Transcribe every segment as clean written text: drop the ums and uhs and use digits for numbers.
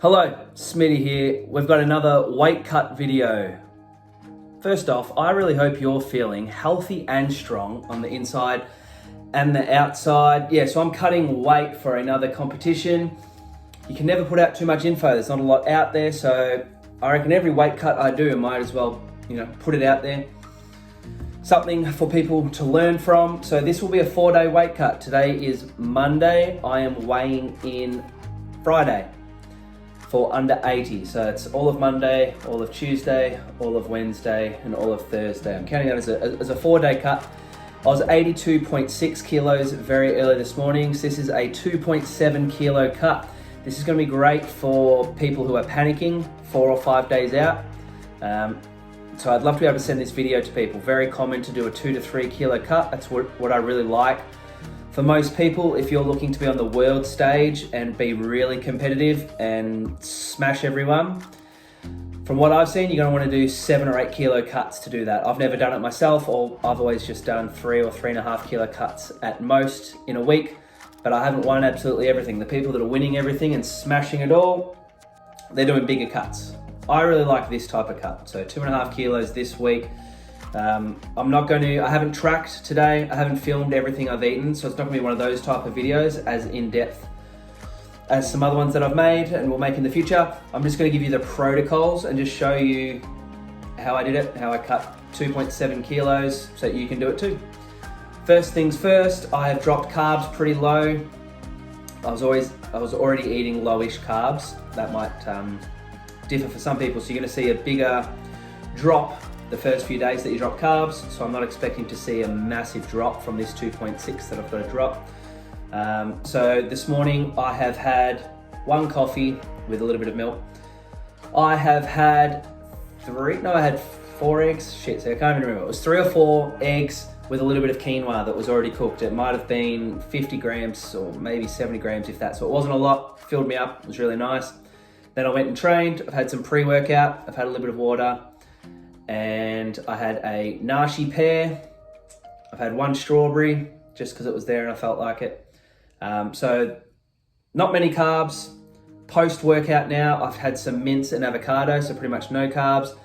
Hello, Smitty here. We've got another weight cut video. First off, I really hope you're feeling healthy and strong on the inside and the outside. Yeah, so I'm cutting weight for another competition. You can never put out too much info. There's not a lot out there, so I reckon every weight cut I do, I might as well, put it out there. Something for people to learn from. So this will be a 4-day weight cut. Today is Monday. I am weighing in Friday for under 80. So it's all of Monday, all of Tuesday, all of Wednesday, and all of Thursday. I'm counting that as a 4-day cut. I was 82.6 kilos very early this morning. So this is a 2.7 kilo cut. This is gonna be great for people who are panicking 4 or 5 days out. So I'd love to be able to send this video to people. Very common to do a 2 to 3 kilo cut. That's what I really like. For most people, if you're looking to be on the world stage and be really competitive and smash everyone, from what I've seen, you're gonna wanna do 7 or 8 kilo cuts to do that. I've never done it myself, or I've always just done 3 or 3.5 kilo cuts at most in a week, but I haven't won absolutely everything. The people that are winning everything and smashing it all, they're doing bigger cuts. I really like this type of cut. So 2.5 kilos this week. I haven't tracked today. I haven't filmed everything I've eaten, so it's not gonna be one of those type of videos as in-depth as some other ones that I've made and will make in the future. I'm just gonna give you the protocols and just show you how I did it, how I cut 2.7 kilos so that you can do it too. First things first, I have dropped carbs pretty low. I was already eating lowish carbs. That might differ for some people, so you're gonna see a bigger drop the first few days that you drop carbs, so I'm not expecting to see a massive drop from this 2.6 that I've got to drop. So this morning I have had 1 coffee with a little bit of milk. I have had 4 eggs. Shit, so I can't even remember. It was 3 or 4 eggs with a little bit of quinoa that was already cooked. It might have been 50 grams or maybe 70 grams if that, so it wasn't a lot. Filled me up, it was really nice. Then I went and trained. I've had some pre-workout. I've had a little bit of water. And I had a nashi pear. I've had 1 strawberry just because it was there and I felt like it. So not many carbs. Post-workout now, I've had some mince and avocado, so pretty much no carbs.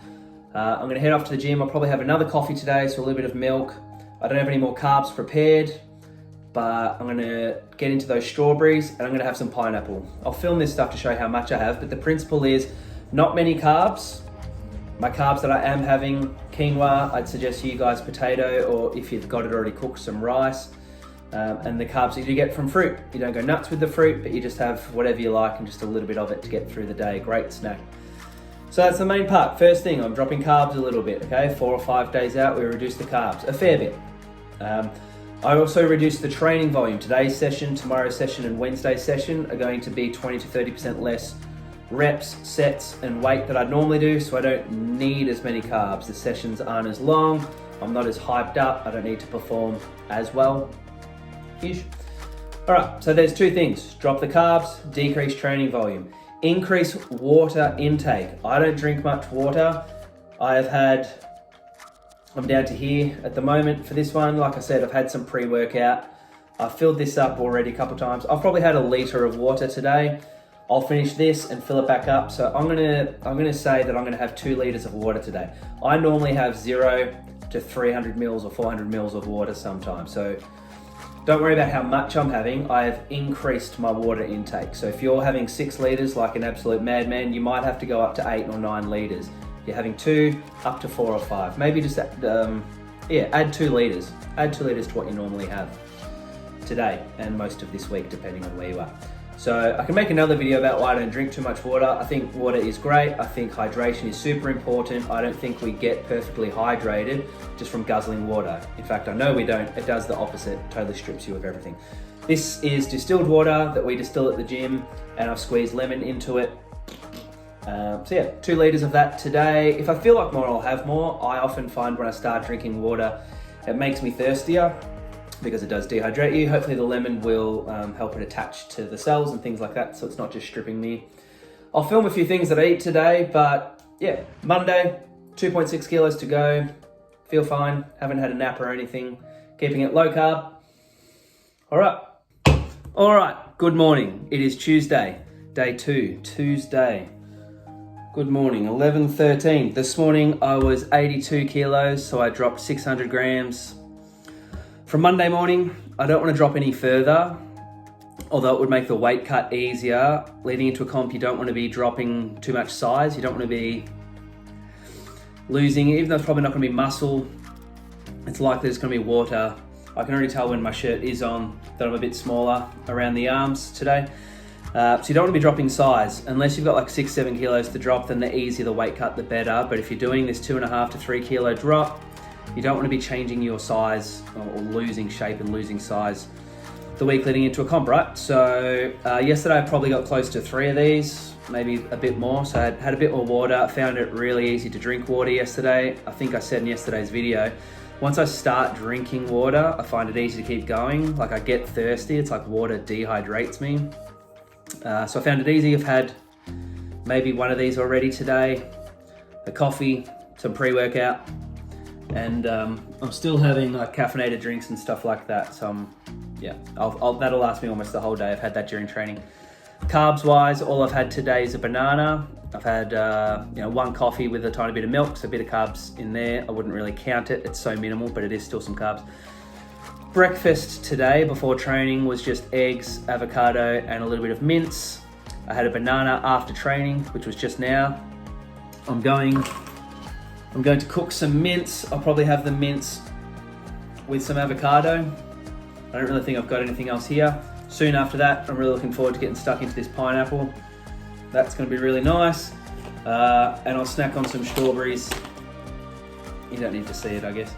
I'm gonna head off to the gym. I'll probably have another coffee today, so a little bit of milk. I don't have any more carbs prepared, but I'm gonna get into those strawberries and I'm gonna have some pineapple. I'll film this stuff to show you how much I have, but the principle is not many carbs. My carbs that I am having, quinoa, I'd suggest you guys potato, or if you've got it already cooked, some rice. And the carbs that you get from fruit. You don't go nuts with the fruit, but you just have whatever you like and just a little bit of it to get through the day. Great snack. So that's the main part. First thing, I'm dropping carbs a little bit, okay? 4 or 5 days out, we reduce the carbs a fair bit. I also reduced the training volume. Today's session, tomorrow's session, and Wednesday's session are going to be 20 to 30% less reps, sets, and weight that I'd normally do, so I don't need as many carbs. The sessions aren't as long, I'm not as hyped up, I don't need to perform as well. Huge. All right, so there's 2 things. Drop the carbs, decrease training volume. Increase water intake. I don't drink much water. I'm down to here at the moment for this one. Like I said, I've had some pre-workout. I've filled this up already a couple of times. I've probably had a litre of water today. I'll finish this and fill it back up. So I'm gonna say that I'm gonna have 2 liters of water today. I normally have 0 to 300 mils or 400 mils of water sometimes. So don't worry about how much I'm having. I have increased my water intake. So if you're having 6 liters like an absolute madman, you might have to go up to 8 or 9 liters. If you're having 2, up to 4 or 5. Maybe just add 2 liters. Add 2 liters to what you normally have today and most of this week, depending on where you are. So I can make another video about why I don't drink too much water. I think water is great. I think hydration is super important. I don't think we get perfectly hydrated just from guzzling water. In fact, I know we don't. It does the opposite, totally strips you of everything. This is distilled water that we distill at the gym, and I've squeezed lemon into it. So yeah, 2 liters of that today. If I feel like more, I'll have more. I often find when I start drinking water, it makes me thirstier, because it does dehydrate you. Hopefully the lemon will help it attach to the cells and things like that, so it's not just stripping me. I'll film a few things that I eat today, but yeah, Monday, 2.6 kilos to go. Feel fine, haven't had a nap or anything. Keeping it low carb. All right, good morning. It is Tuesday. day 2, Tuesday. Good morning, 11:13. This morning I was 82 kilos, so I dropped 600 grams. From Monday morning, I don't want to drop any further, although it would make the weight cut easier. Leading into a comp, you don't want to be dropping too much size. You don't want to be losing, even though it's probably not going to be muscle, it's likely it's going to be water. I can already tell when my shirt is on that I'm a bit smaller around the arms today. So you don't want to be dropping size. Unless you've got like 6-7 kilos to drop, then the easier the weight cut, the better. But if you're doing this 2.5 to 3 kilo drop, you don't want to be changing your size or losing shape and losing size the week leading into a comp, right? So yesterday I probably got close to 3 of these, maybe a bit more. So I had a bit more water. I found it really easy to drink water yesterday. I think I said in yesterday's video, once I start drinking water, I find it easy to keep going. Like I get thirsty, it's like water dehydrates me. So I found it easy. I've had maybe 1 of these already today, a coffee, some pre-workout, and I'm still having like caffeinated drinks and stuff like that. So that'll last me almost the whole day. I've had that during training. Carbs wise, all I've had today is a banana. I've had 1 coffee with a tiny bit of milk, so a bit of carbs in there. I wouldn't really count it, it's so minimal, but it is still some carbs. Breakfast today before training was just eggs, avocado, and a little bit of mince. I had a banana after training, which was just now. I'm going to cook some mince. I'll probably have the mince with some avocado. I don't really think I've got anything else here. Soon after that, I'm really looking forward to getting stuck into this pineapple. That's going to be really nice. And I'll snack on some strawberries. You don't need to see it, I guess.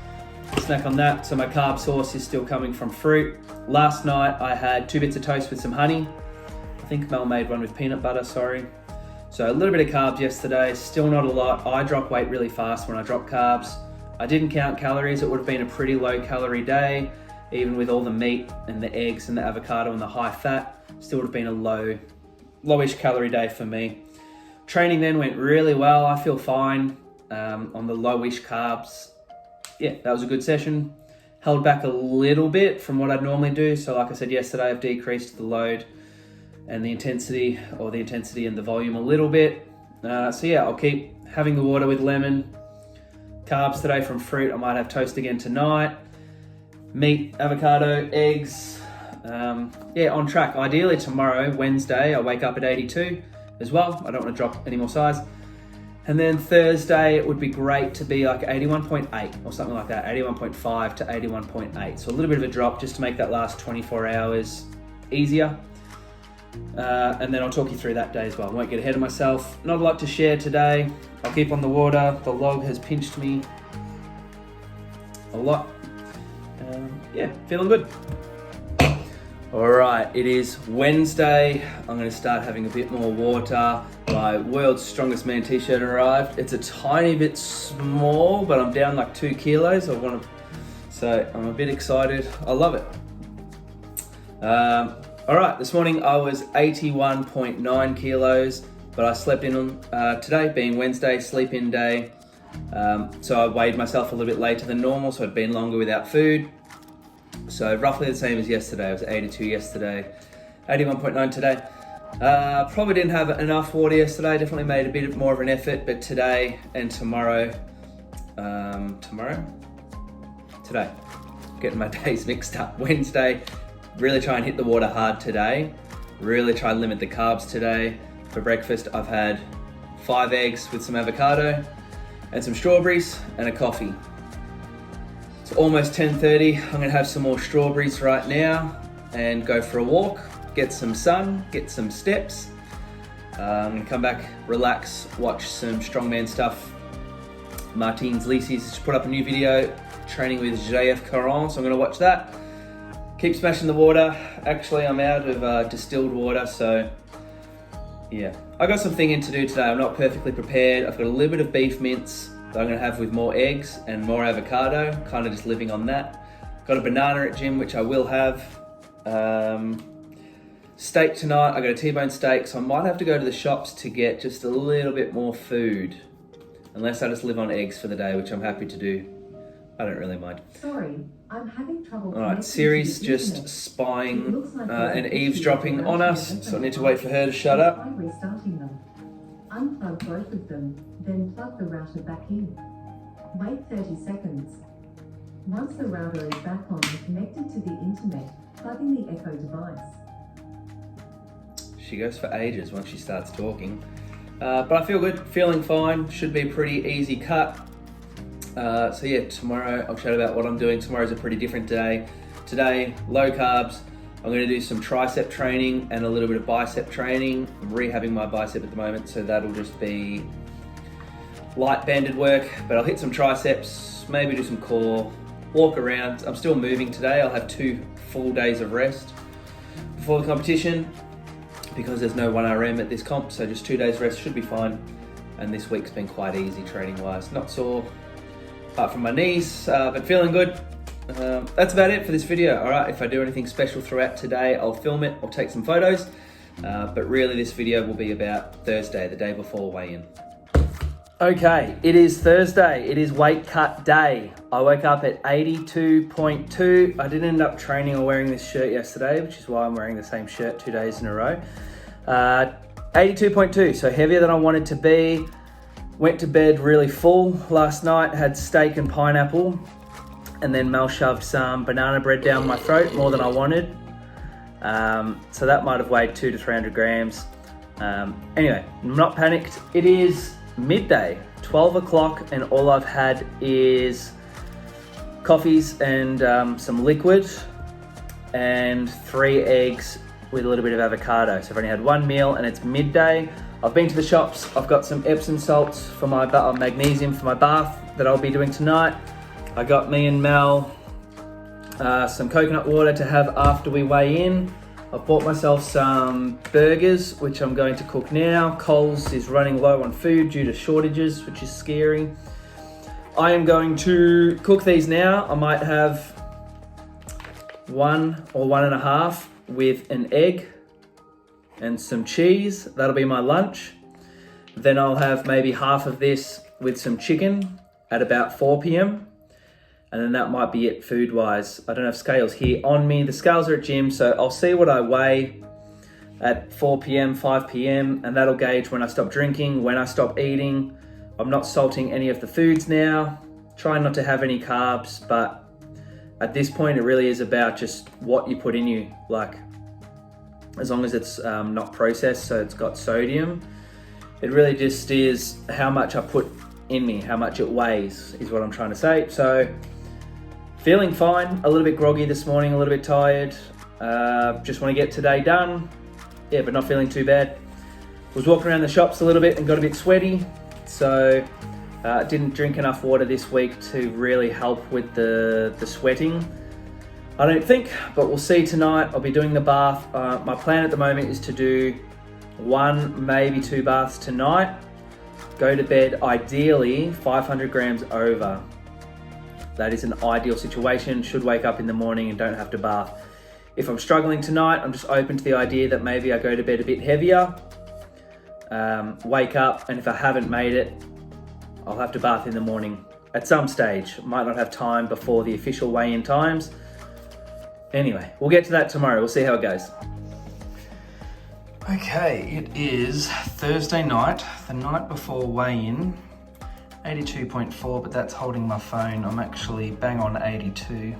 Snack on that. So my carb source is still coming from fruit. Last night I had 2 bits of toast with some honey. I think Mel made one with peanut butter, sorry. So a little bit of carbs yesterday, still not a lot. I drop weight really fast when I drop carbs. I didn't count calories. It would have been a pretty low calorie day. Even with all the meat and the eggs and the avocado and the high fat, still would have been a lowish calorie day for me. Training then went really well. I feel fine on the lowish carbs. Yeah, that was a good session. Held back a little bit from what I'd normally do. So like I said yesterday, I've decreased the load and the intensity and the volume a little bit. So yeah, I'll keep having the water with lemon. Carbs today from fruit. I might have toast again tonight. Meat, avocado, eggs. On track. Ideally tomorrow, Wednesday, I wake up at 82 as well. I don't want to drop any more size. And then Thursday, it would be great to be like 81.8 or something like that, 81.5 to 81.8. So a little bit of a drop just to make that last 24 hours easier. And then I'll talk you through that day as well. I won't get ahead of myself. Not a lot to share today. I'll keep on the water. The log has pinched me a lot. Feeling good. All right, it is Wednesday. I'm going to start having a bit more water. My World's Strongest Man t-shirt arrived. It's a tiny bit small, but I'm down like 2 kilos. So I'm a bit excited. I love it. All right, this morning I was 81.9 kilos, but I slept in on today, being Wednesday, sleep-in day. So I weighed myself a little bit later than normal, so I'd been longer without food. So roughly the same as yesterday. I was 82 yesterday, 81.9 today. Probably didn't have enough water yesterday. Definitely made a bit more of an effort, but today and tomorrow, today, getting my days mixed up. Wednesday, really try and hit the water hard today. Really try and limit the carbs today. For breakfast, I've had 5 eggs with some avocado and some strawberries and a coffee. It's almost 10:30. I'm gonna have some more strawberries right now and go for a walk, get some sun, get some steps. I'm gonna come back, relax, watch some strongman stuff. Martins Lisi's just put up a new video, training with JF Caron, so I'm gonna watch that. Keep smashing the water. Actually, I'm out of distilled water, so yeah. I got some thinking to do today. I'm not perfectly prepared. I've got a little bit of beef mince that I'm gonna have with more eggs and more avocado, kind of just living on that. Got a banana at gym, which I will have. Steak tonight, I got a T-bone steak, so I might have to go to the shops to get just a little bit more food. Unless I just live on eggs for the day, which I'm happy to do. I don't really mind. Sorry, I'm having trouble. All right, Siri's just spying and eavesdropping on us, so I need to wait for her to shut up. Try restarting them. Unplug both of them, then plug the router back in. Wait 30 seconds. Once the router is back on and connected to the internet, plug in the Echo device. She goes for ages once she starts talking. But I feel good, feeling fine, should be a pretty easy cut. So yeah, tomorrow I'll chat about what I'm doing. Tomorrow's a pretty different day. Today, low carbs. I'm gonna do some tricep training and a little bit of bicep training. I'm rehabbing my bicep at the moment, so that'll just be light banded work, but I'll hit some triceps, maybe do some core, walk around. I'm still moving today. I'll have 2 full days of rest before the competition because there's no 1RM at this comp, so just 2 days rest should be fine. And this week's been quite easy training wise. Not sore, apart from my knees, but feeling good. That's about it for this video. All right, if I do anything special throughout today, I'll film it, I'll take some photos. But really this video will be about Thursday, the day before weigh-in. Okay, it is Thursday. It is weight cut day. I woke up at 82.2. I didn't end up training or wearing this shirt yesterday, which is why I'm wearing the same shirt 2 days in a row. 82.2, so heavier than I wanted to be. Went to bed really full last night, had steak and pineapple, and then Mel shoved some banana bread down my throat, more than I wanted. So that might have weighed 200 to 300 grams. Anyway, I'm not panicked. It is midday, 12 o'clock, and all I've had is coffees and some liquid and 3 eggs with a little bit of avocado. So I've only had 1 meal and it's midday. I've been to the shops. I've got some Epsom salts for my magnesium for my bath that I'll be doing tonight. I got me and Mel some coconut water to have after we weigh in. I've bought myself some burgers, which I'm going to cook now. Coles is running low on food due to shortages, which is scary. I am going to cook these now. I might have 1 or 1.5 with an egg and some cheese. That'll be my lunch. Then I'll have maybe half of this with some chicken at about 4 p.m. And then that might be it food-wise. I don't have scales here on me. The scales are at gym, so I'll see what I weigh at 4 p.m, 5 p.m, and that'll gauge when I stop drinking, when I stop eating. I'm not salting any of the foods now. Trying not to have any carbs, but at this point, it really is about just what you put in you. Like, as long as it's not processed, so it's got sodium, it really just is how much I put in me, how much it weighs is what I'm trying to say. So, feeling fine, a little bit groggy this morning, a little bit tired. Just want to get today done. Yeah, but not feeling too bad. Was walking around the shops a little bit and got a bit sweaty. So didn't drink enough water this week to really help with the sweating, I don't think, but we'll see tonight. I'll be doing the bath. My plan at the moment is to do 1, maybe 2 baths tonight. Go to bed ideally 500 grams over. That is an ideal situation. Should wake up in the morning and don't have to bath. If I'm struggling tonight, I'm just open to the idea that maybe I go to bed a bit heavier, wake up, and if I haven't made it, I'll have to bath in the morning at some stage. Might not have time before the official weigh-in times. Anyway, we'll get to that tomorrow. We'll see how it goes. Okay, it is Thursday night, the night before weigh-in. 82.4, but that's holding my phone. I'm actually bang on 82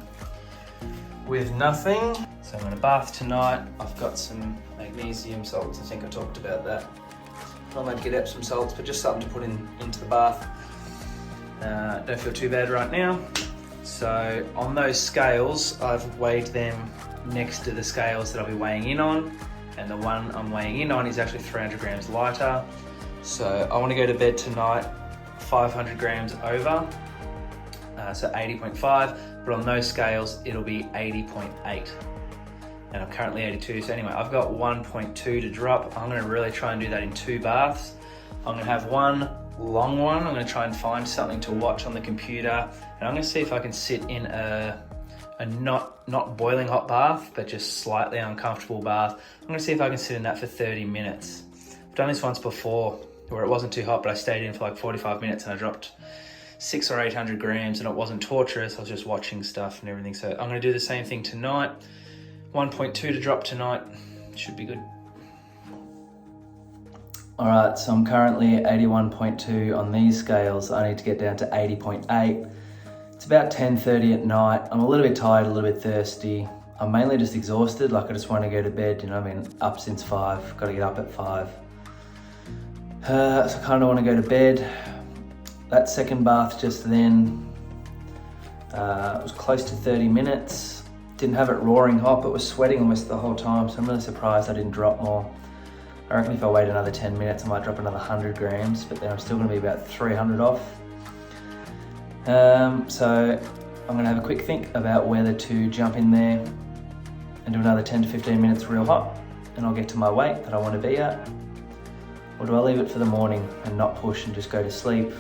with nothing. So I'm gonna bath tonight. I've got some magnesium salts. I think I talked about that. I might get Epsom salts, but just something to put into the bath. Don't feel too bad right now. So on those scales, I've weighed them next to the scales that I'll be weighing in on. And the one I'm weighing in on is actually 300 grams lighter. So I wanna go to bed tonight 500 grams over, so 80.5, but on those scales, it'll be 80.8. And I'm currently 82, so anyway, I've got 1.2 to drop. I'm gonna really try and do that in 2 baths. I'm gonna have 1 long one. I'm gonna try and find something to watch on the computer, and I'm gonna see if I can sit in a not boiling hot bath, but just slightly uncomfortable bath. I'm gonna see if I can sit in that for 30 minutes. I've done this once before, where it wasn't too hot, but I stayed in for like 45 minutes and I dropped 600 or 800 grams, and it wasn't torturous. I was just watching stuff and everything. So I'm going to do the same thing tonight. 1.2 to drop tonight. Should be good. All right, so I'm currently at 81.2 on these scales. I need to get down to 80.8. It's about 10:30 at night. I'm a little bit tired, a little bit thirsty. I'm mainly just exhausted. Like, I just want to go to bed. You know, I've been up since 5. Got to get up at 5. So I kind of want to go to bed. That second bath just then, it was close to 30 minutes. Didn't have it roaring hot, but was sweating almost the whole time. So I'm really surprised I didn't drop more. I reckon if I wait another 10 minutes, I might drop another 100 grams, but then I'm still gonna be about 300 off. So I'm gonna have a quick think about whether to jump in there and do another 10 to 15 minutes real hot, and I'll get to my weight that I wanna be at. Or do I leave it for the morning and not push and just go to sleep?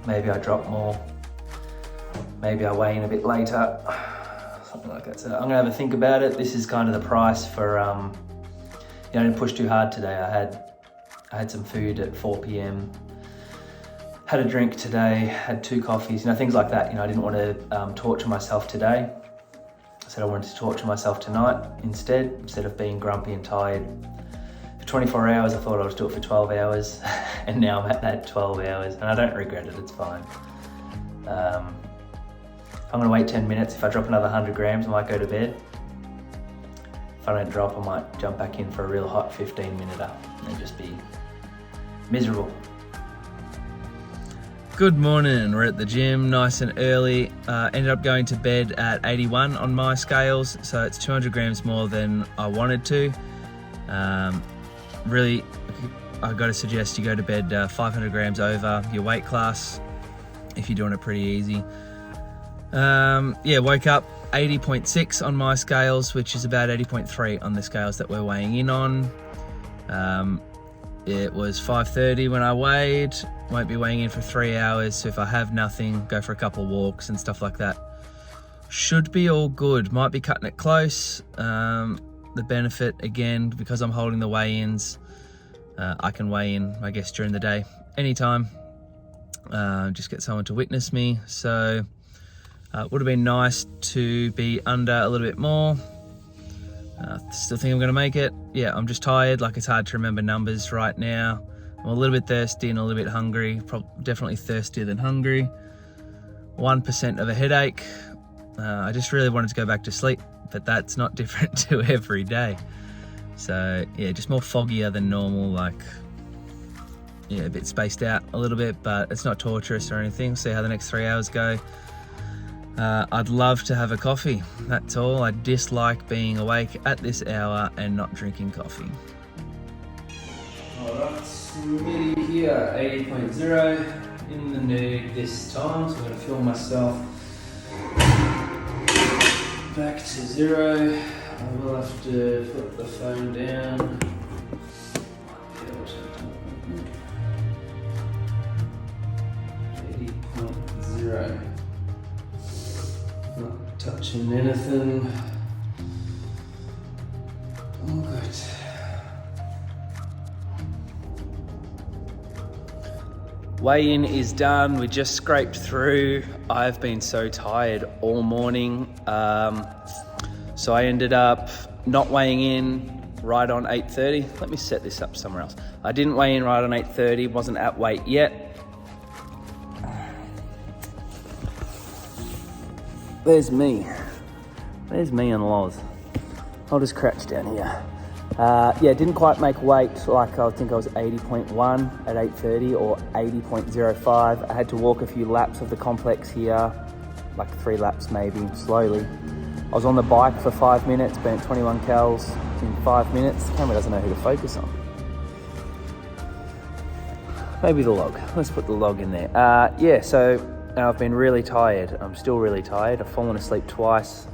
Maybe I drop more. Maybe I weigh in a bit later. Something like that. So I'm gonna have a think about it. This is kind of the price for, I didn't push too hard today. I had some food at 4 p.m. Had a drink today, had 2 coffees, things like that. I didn't want to torture myself today. I said I wanted to torture myself tonight instead of being grumpy and tired. For 24 hours, I thought I would do it for 12 hours, and now I'm at that 12 hours, and I don't regret it, it's fine. I'm gonna wait 10 minutes. If I drop another 100 grams, I might go to bed. If I don't drop, I might jump back in for a real hot 15-minute and just be miserable. Good morning, we're at the gym, nice and early. Ended up going to bed at 81 on my scales, so it's 200 grams more than I wanted to. Really, I gotta suggest you go to bed 500 grams over your weight class if you're doing it pretty easy. Woke up 80.6 on my scales, which is about 80.3 on the scales that we're weighing in on. It was 5:30 when I weighed. Won't be weighing in for 3 hours, so if I have nothing, go for a couple of walks and stuff like that. Should be all good. Might be cutting it close. The benefit, again, because I'm holding the weigh-ins, I can weigh in, I guess, during the day, anytime. Just get someone to witness me. So would have been nice to be under a little bit more. Still think I'm gonna make it. Yeah, I'm just tired. Like, it's hard to remember numbers right now. I'm a little bit thirsty and a little bit hungry. Definitely thirstier than hungry. 1% of a headache. I just really wanted to go back to sleep, but that's not different to every day. So yeah, just more foggier than normal, like, yeah, a bit spaced out a little bit, but it's not torturous or anything. See how the next 3 hours go. I'd love to have a coffee, that's all. I dislike being awake at this hour and not drinking coffee. Alright, Smitty here, 80.0, in the nude this time, so I'm going to fill myself back to 0. I will have to put the phone down. 80.0. Not touching anything. All good. Weigh-in is done. We just scraped through. I've been so tired all morning. So I ended up not weighing in right on 8:30. Let me set this up somewhere else. I didn't weigh in right on 8:30, wasn't at weight yet. There's me. There's me and Loz. I'll just crouch down here. Didn't quite make weight. Like, I think I was 80.1 at 8:30 or 80.05. I had to walk a few laps of the complex here, like 3 laps maybe, slowly. I was on the bike for 5 minutes, burnt 21 calories in 5 minutes. The camera doesn't know who to focus on. Maybe the log. Let's put the log in there. So now I've been really tired. I'm still really tired. I've fallen asleep twice.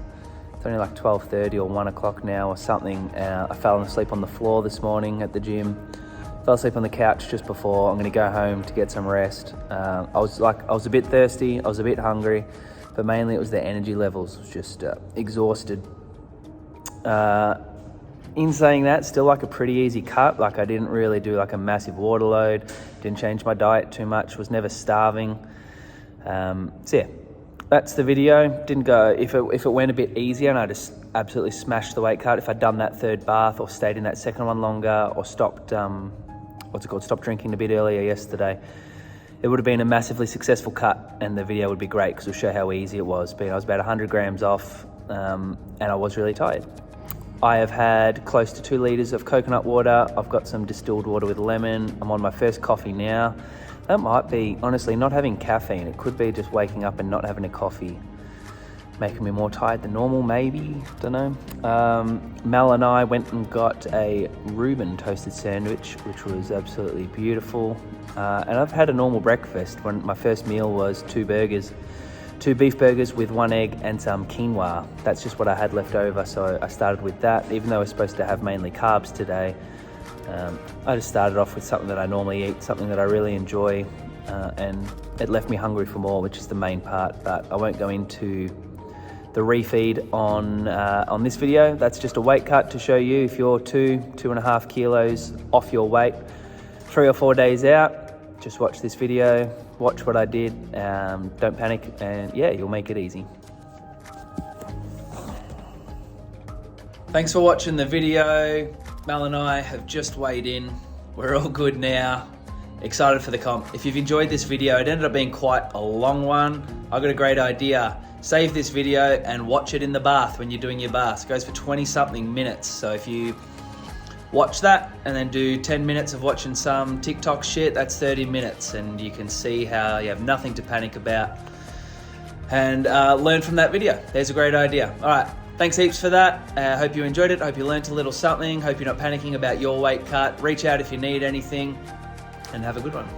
It's only like 12:30 or 1 o'clock now or something. I fell asleep on the floor this morning at the gym. Fell asleep on the couch just before. I'm gonna go home to get some rest. I was a bit thirsty. I was a bit hungry, but mainly it was the energy levels. I was just exhausted. In saying that, still like a pretty easy cut. Like, I didn't really do like a massive water load. Didn't change my diet too much. Was never starving. So yeah, that's the video. Didn't go, if it went a bit easier and I just absolutely smashed the weight cut, if I'd done that third bath or stayed in that second one longer or stopped, stopped drinking a bit earlier yesterday, it would have been a massively successful cut and the video would be great because it'll show how easy it was. But I was about 100 grams off and I was really tired. I have had close to 2 litres of coconut water. I've got some distilled water with lemon. I'm on my first coffee now. That might be, honestly, not having caffeine. It could be just waking up and not having a coffee, making me more tired than normal, maybe, don't know. Mel and I went and got a Reuben toasted sandwich, which was absolutely beautiful. And I've had a normal breakfast. When my first meal was 2 beef burgers with 1 egg and some quinoa. That's just what I had left over, so I started with that. Even though we're supposed to have mainly carbs today, I just started off with something that I normally eat, something that I really enjoy, and it left me hungry for more, which is the main part. But I won't go into the refeed on this video. That's just a weight cut to show you if you're 2.5 kilos off your weight 3 or 4 days out. Just watch this video, watch what I did, don't panic, and yeah, you'll make it easy. Thanks for watching the video. Mel and I have just weighed in. We're all good now. Excited for the comp. If you've enjoyed this video, it ended up being quite a long one. I got a great idea. Save this video and watch it in the bath when you're doing your bath. It goes for 20 something minutes. So if you watch that and then do 10 minutes of watching some TikTok shit, that's 30 minutes. And you can see how you have nothing to panic about and learn from that video. There's a great idea. All right, thanks heaps for that. Hope you enjoyed it. Hope you learned a little something. Hope you're not panicking about your weight cut. Reach out if you need anything and have a good one.